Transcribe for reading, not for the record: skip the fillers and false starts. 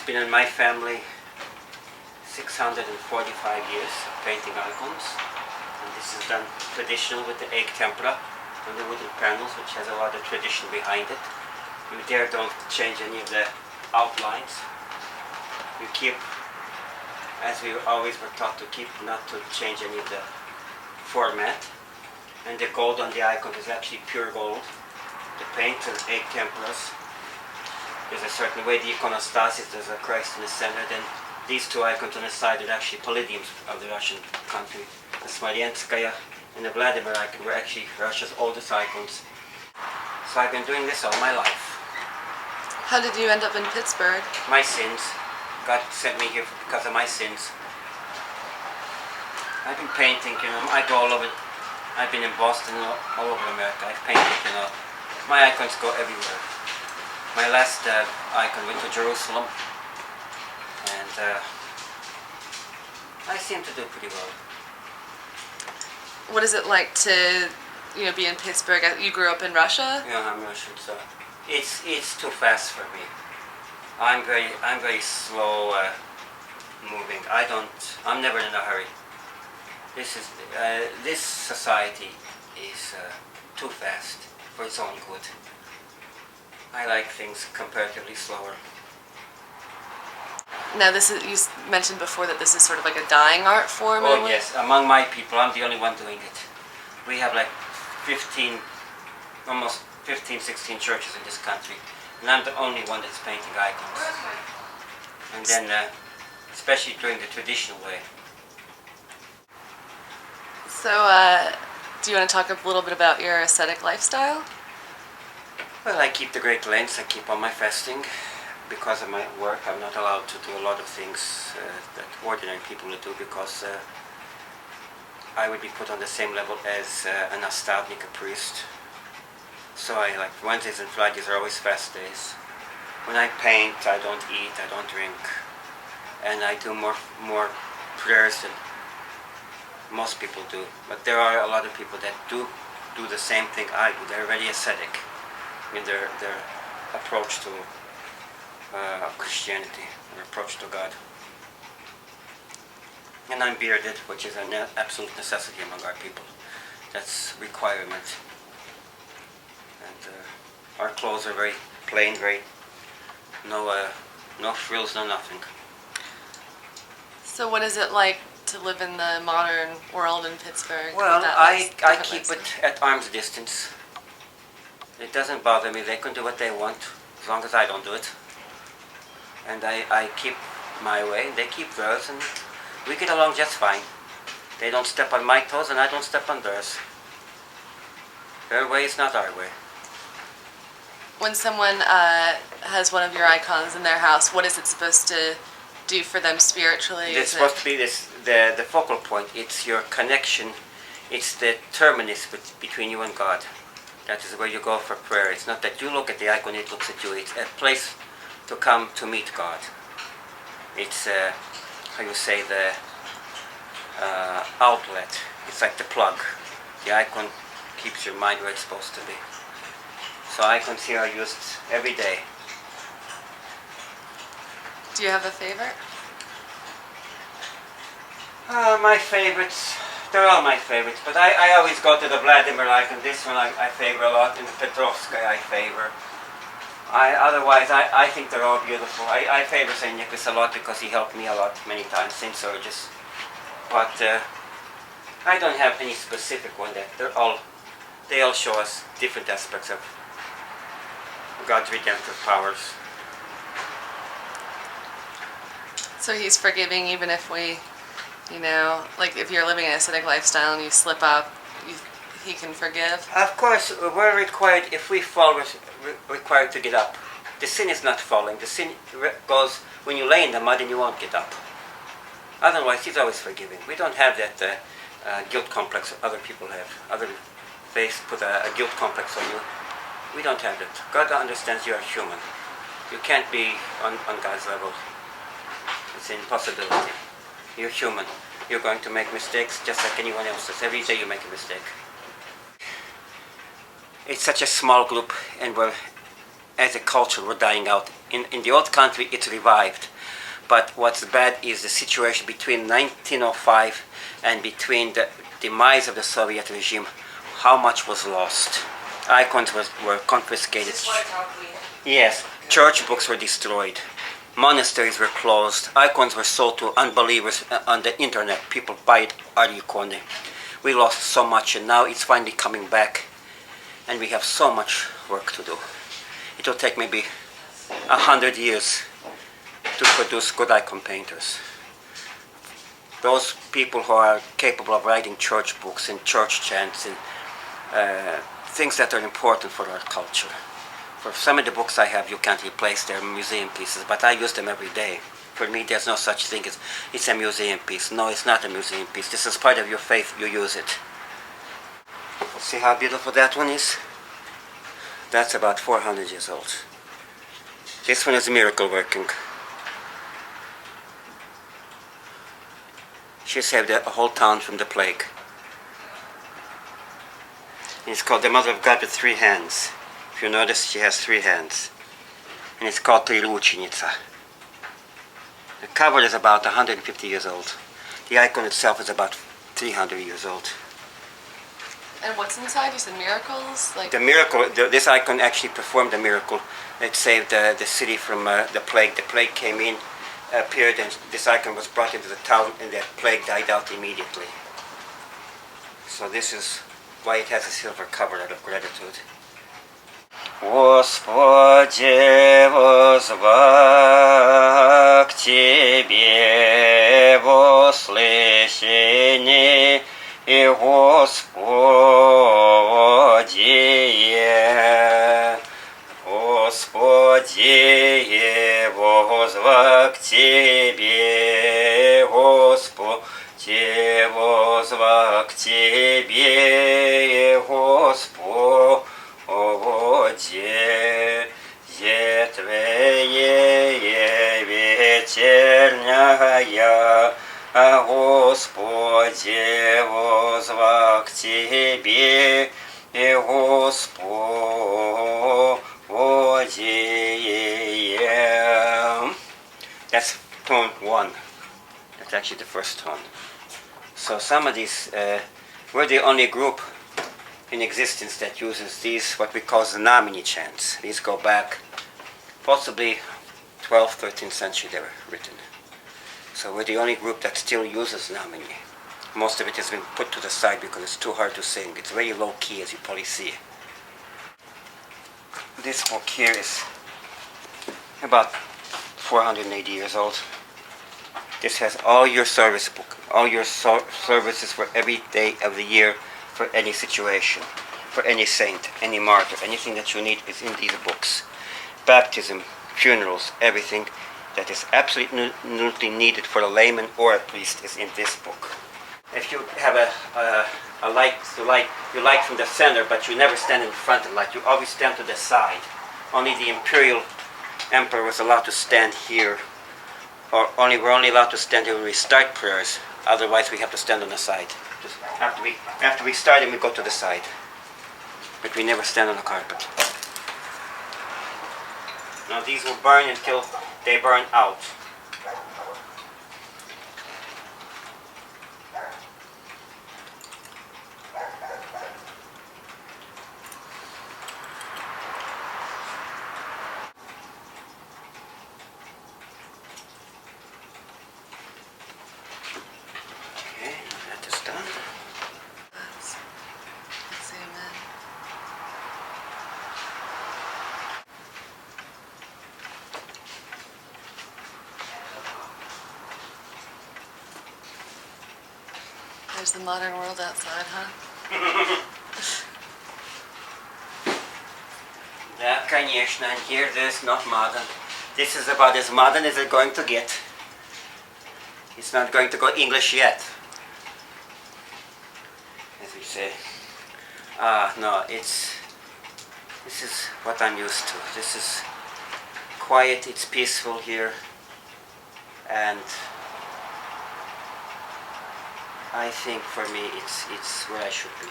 been in my family 645 years of painting icons. And this is done traditional with the egg tempera on the wooden panels, which has a lot of tradition behind it. You there don't change any of the outlines. You keep, as we always were taught to keep, not to change any of the format. And the gold on the icon is actually pure gold. The paint is egg temperas. There's a certain way the iconostasis, there's a Christ in the center. Then these two icons on the side are actually palladiums of the Russian country. The Smolyanskaya and the Vladimir icon were actually Russia's oldest icons. So I've been doing this all my life. How did you end up in Pittsburgh? My sins. God sent me here because of my sins. I've been painting, I go all over. I've been in Boston, all over America. I've painted, My icons go everywhere. My last icon went to Jerusalem, and I seem to do pretty well. What is it like to, be in Pittsburgh? You grew up in Russia? Yeah, I'm Russian, so it's too fast for me. I'm very slow moving. I'm never in a hurry. This society is too fast for its own good. I like things comparatively slower. Now, you mentioned before that this is sort of like a dying art form. Oh yes, among my people, I'm the only one doing it. We have like almost 15, 16 churches in this country, and I'm the only one that's painting icons. And then, especially during the traditional way. So, do you want to talk a little bit about your ascetic lifestyle? Well, I keep the Great Lents, I keep on my fasting. Because of my work, I'm not allowed to do a lot of things that ordinary people would do, because I would be put on the same level as an nastavnik, a priest. So Wednesdays and Fridays are always fast days. When I paint, I don't eat, I don't drink, and I do more prayers than most people do. But there are a lot of people that do the same thing I do. They're already ascetic in their approach to Christianity, their approach to God. And I'm bearded, which is an absolute necessity among our people. That's requirement. And our clothes are very plain, no frills, no nothing. So what is it like to live in the modern world in Pittsburgh? Well, I keep it at arm's distance. It doesn't bother me. They can do what they want, as long as I don't do it. And I keep my way, they keep theirs, and we get along just fine. They don't step on my toes, and I don't step on theirs. Their way is not our way. When someone has one of your icons in their house, what is it supposed to do for them spiritually? It's supposed to be the focal point. It's your connection. It's the terminus between you and God. That is where you go for prayer. It's not that you look at the icon, it looks at you. It's a place to come to meet God. It's the outlet. It's like the plug. The icon keeps your mind where it's supposed to be. So icons here are used every day. Do you have a favorite? My favorites, they're all my favorites, but I always go to the Vladimir icon. This one I favor a lot, and the Petrovskaya I favor. Otherwise, I think they're all beautiful. I favor St. Nicholas a lot because he helped me a lot many times, St. Sergius. But I don't have any specific one. They all show us different aspects of God's redemptive powers. So he's forgiving even if we, like if you're living an ascetic lifestyle and you slip up, he can forgive? Of course, we're required, if we fall, we're required to get up. The sin is not falling. The sin goes when you lay in the mud and you won't get up. Otherwise, he's always forgiving. We don't have that guilt complex other people have. Other faiths put a guilt complex on you. We don't have that. God understands you are human. You can't be on God's level. It's an impossibility. You're human. You're going to make mistakes just like anyone else does. Every day you make a mistake. It's such a small group, and as a culture, we're dying out. In the old country, it's revived. But what's bad is the situation between 1905 and between the demise of the Soviet regime. How much was lost? Icons were confiscated. Yes, church books were destroyed. Monasteries were closed. Icons were sold to unbelievers on the internet. People buy it icon. We lost so much, and now it's finally coming back. And we have so much work to do. It will take maybe 100 years to produce good icon painters. Those people who are capable of writing church books and church chants and things that are important for our culture. For some of the books I have, you can't replace their museum pieces, but I use them every day. For me, there's no such thing as it's a museum piece. No, it's not a museum piece. This is part of your faith. You use it. See how beautiful that one is? That's about 400 years old. This one is miracle working. She saved a whole town from the plague. It's called the Mother of God with 3 hands. If you notice, she has 3 hands. And it's called Triluchinica. The cover is about 150 years old. The icon itself is about 300 years old. And what's inside? You said miracles? The miracle, this icon actually performed a miracle. It saved the city from the plague. The plague came in, appeared, and this icon was brought into the town, and the plague died out immediately. So this is why it has a silver cover out of gratitude. Господи, возвах Тебе во слышании, и Господи, Господи, возвах Тебе, Господи, возвах Тебе, Господи, je Твое вечерняя, Господи, возвах к Тебе, и Господи. That's tone 1. That's actually the first tone. So some of these, we're the only group in existence that uses these, what we call Znameni chants. These go back possibly 12th, 13th century they were written. So we're the only group that still uses Znameni. Most of it has been put to the side because it's too hard to sing. It's very low key, as you probably see. This book here is about 480 years old. This has all your service book, all your services for every day of the year, for any situation, for any saint, any martyr, anything that you need is in these books. Baptism, funerals, everything that is absolutely needed for a layman or a priest is in this book. If you have a light, you light from the center, but you never stand in front of the light. You always stand to the side. Only the imperial emperor was allowed to stand here, or we're only allowed to stand here when we start prayers. Otherwise, we have to stand on the side. Just after we start, and we go to the side. But we never stand on the carpet. Now these will burn until they burn out. There's the modern world outside, huh? Yeah, конечно, and here this is not modern. This is about as modern as it's going to get. It's not going to go English yet, as we say. No, this is what I'm used to. This is quiet, it's peaceful here, and I think for me it's where I should be.